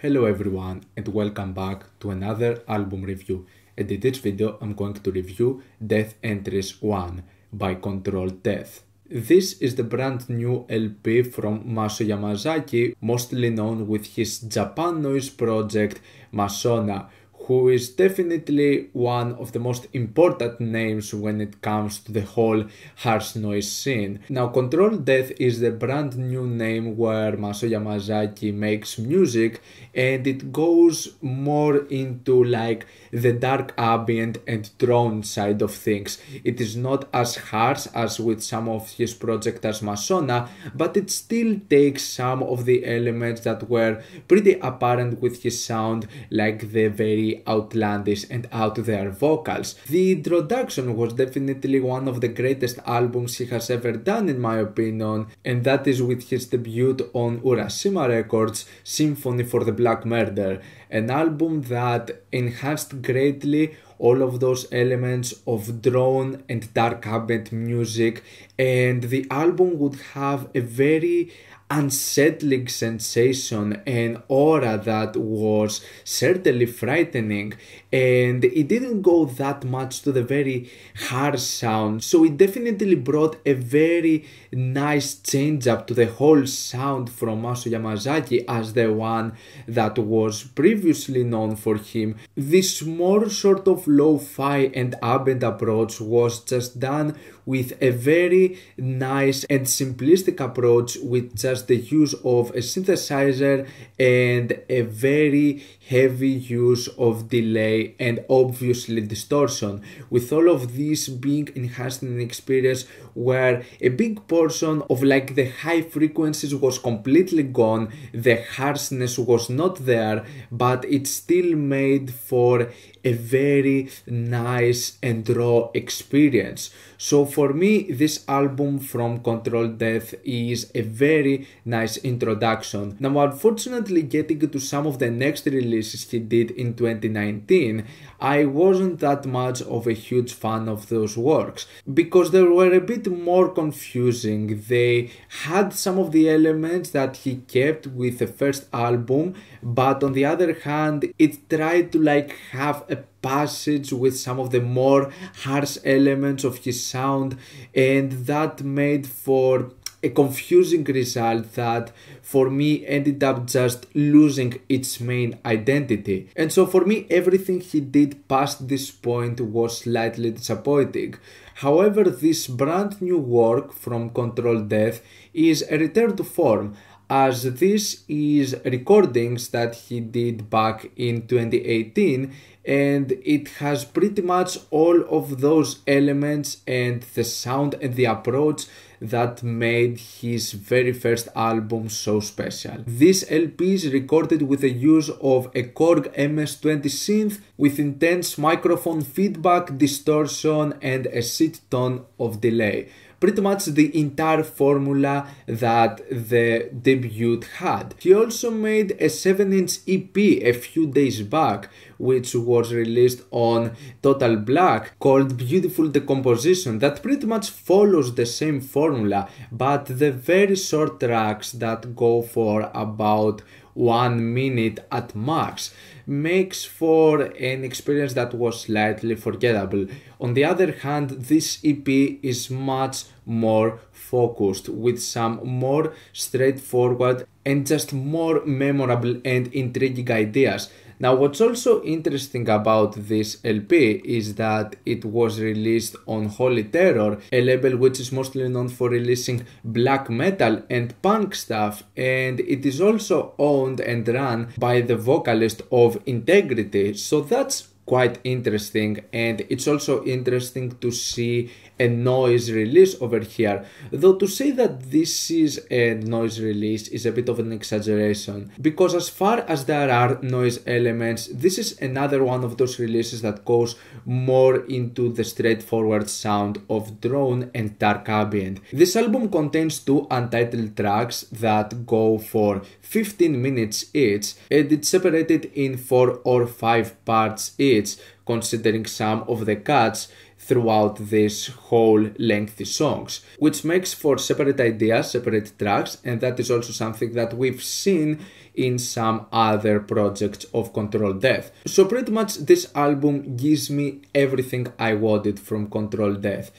Hello everyone and welcome back to another album review, and in this video I'm going to review Death Entries 1 by Control Death. This is the brand new LP from Maso Yamazaki, mostly known with his Japan noise project Masona, who is definitely one of the most important names when it comes to the whole harsh noise scene. Now, Control Death is the brand new name where Maso Yamazaki makes music, and it goes more into like the dark ambient and drone side of things. It is not as harsh as with some of his projects as Masona, but it still takes some of the elements that were pretty apparent with his sound, like the very outlandish and out there vocals. The introduction was definitely one of the greatest albums he has ever done in my opinion, and that is with his debut on Urashima Records, Symphony for the Black Murder, an album that enhanced greatly all of those elements of drone and dark ambient music, and the album would have a very unsettling sensation and aura that was certainly frightening, and it didn't go that much to the very harsh sound, so it definitely brought a very nice change up to the whole sound from Maso Yamazaki as the one that was previously known for him. This more sort of lo-fi and ambient approach was just done with a very nice and simplistic approach, with just the use of a synthesizer and a very heavy use of delay and obviously distortion, with all of this being enhanced in an experience where a big portion of like the high frequencies was completely gone, the harshness was not there, but it still made for a very nice and raw experience. So for me, this album from Control Death is a very nice introduction. Now, unfortunately, getting to some of the next releases he did in 2019, I wasn't that much of a huge fan of those works because they were a bit more confusing. They had some of the elements that he kept with the first album, but on the other hand, it tried to like have a passage with some of the more harsh elements of his sound, and that made for a confusing result that for me ended up just losing its main identity. And so for me, everything he did past this point was slightly disappointing. However, this brand new work from Control Death is a return to form, as this is recordings that he did back in 2018, and it has pretty much all of those elements and the sound and the approach that made his very first album so special. This LP is recorded with the use of a Korg MS-20 synth with intense microphone feedback, distortion and a shit ton of delay. Pretty much the entire formula that the debut had. He also made a 7-inch EP a few days back, which was released on Total Black, called Beautiful Decomposition, that pretty much follows the same formula, but the very short tracks that go for about 1 minute at max makes for an experience that was slightly forgettable. On the other hand, this EP is much more focused, with some more straightforward and just more memorable and intriguing ideas. Now, what's also interesting about this LP is that it was released on Holy Terror, a label which is mostly known for releasing black metal and punk stuff, and it is also owned and run by the vocalist of Integrity, so that's quite interesting. And it's also interesting to see a noise release over here, though to say that this is a noise release is a bit of an exaggeration, because as far as there are noise elements, this is another one of those releases that goes more into the straightforward sound of drone and dark ambient. This album contains 2 untitled tracks that go for 15 minutes each, and it's separated in 4 or 5 parts each, considering some of the cuts throughout this whole lengthy songs, which makes for separate ideas, separate tracks, and that is also something that we've seen in some other projects of Control Death. So pretty much this album gives me everything I wanted from Control Death.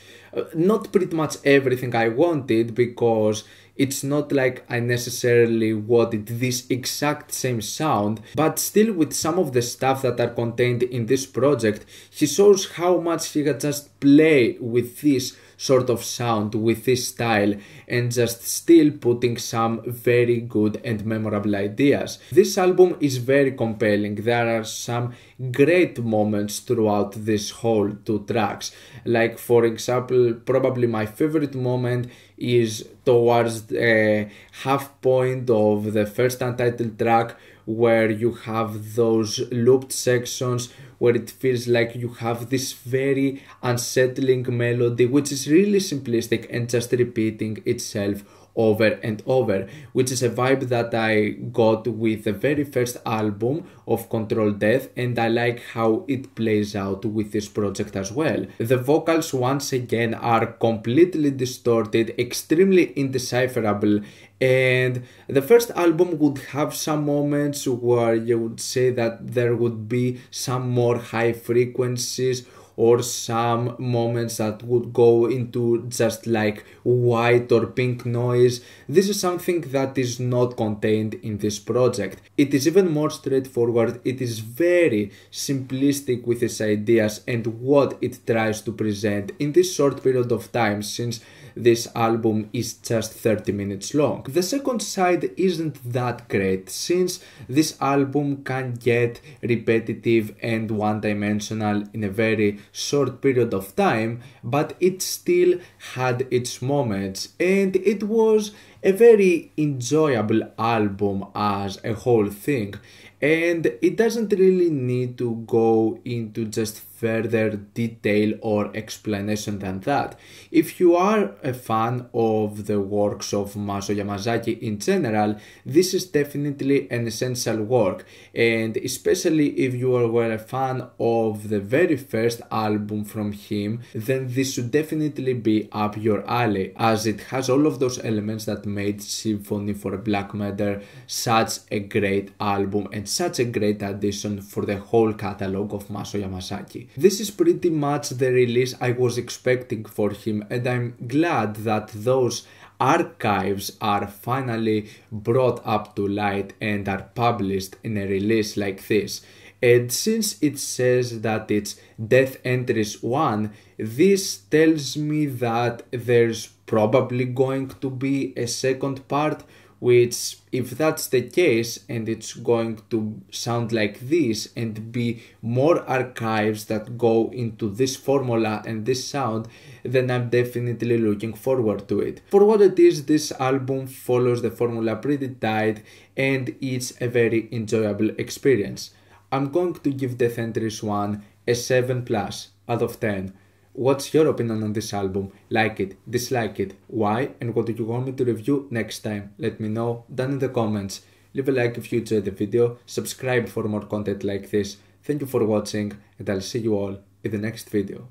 Not pretty much everything I wanted, because it's not like I necessarily wanted this exact same sound, but still with some of the stuff that are contained in this project, he shows how much he can just play with this sort of sound, with this style, and just still putting some very good and memorable ideas. This album is very compelling. There are some great moments throughout this whole 2 tracks. Like for example, probably my favorite moment is towards the half point of the first untitled track, where you have those looped sections where it feels like you have this very unsettling melody, which is really simplistic and just repeating itself over and over, which is a vibe that I got with the very first album of Control Death, and I like how it plays out with this project as well. The vocals once again are completely distorted, extremely indecipherable, and the first album would have some moments where you would say that there would be some more high frequencies, or some moments that would go into just like white or pink noise. This is something that is not contained in this project. It is even more straightforward. It is very simplistic with its ideas and what it tries to present in this short period of time, since this album is just 30 minutes long. The second side isn't that great, since this album can get repetitive and one-dimensional in a very short period of time, but it still had its moments, and it was a very enjoyable album as a whole thing. And it doesn't really need to go into just further detail or explanation than that. If you are a fan of the works of Masao Yamazaki in general, this is definitely an essential work, and especially if you were a fan of the very first album from him, then this should definitely be up your alley, as it has all of those elements that made Symphony for a Black Matter such a great album and such a great addition for the whole catalog of Masao Yamazaki. This is pretty much the release I was expecting for him, and I'm glad that those archives are finally brought up to light and are published in a release like this. And since it says that it's Death Entries 1, this tells me that there's probably going to be a second part, which, if that's the case, and it's going to sound like this and be more archives that go into this formula and this sound, then I'm definitely looking forward to it. For what it is, this album follows the formula pretty tight, and it's a very enjoyable experience. I'm going to give Death Entries 1 a 7+ out of 10. What's your opinion on this album? Like it, dislike it, why, and what do you want me to review next time? Let me know down in the comments. Leave a like if you enjoyed the video, subscribe for more content like this. Thank you for watching, and I'll see you all in the next video.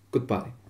Goodbye.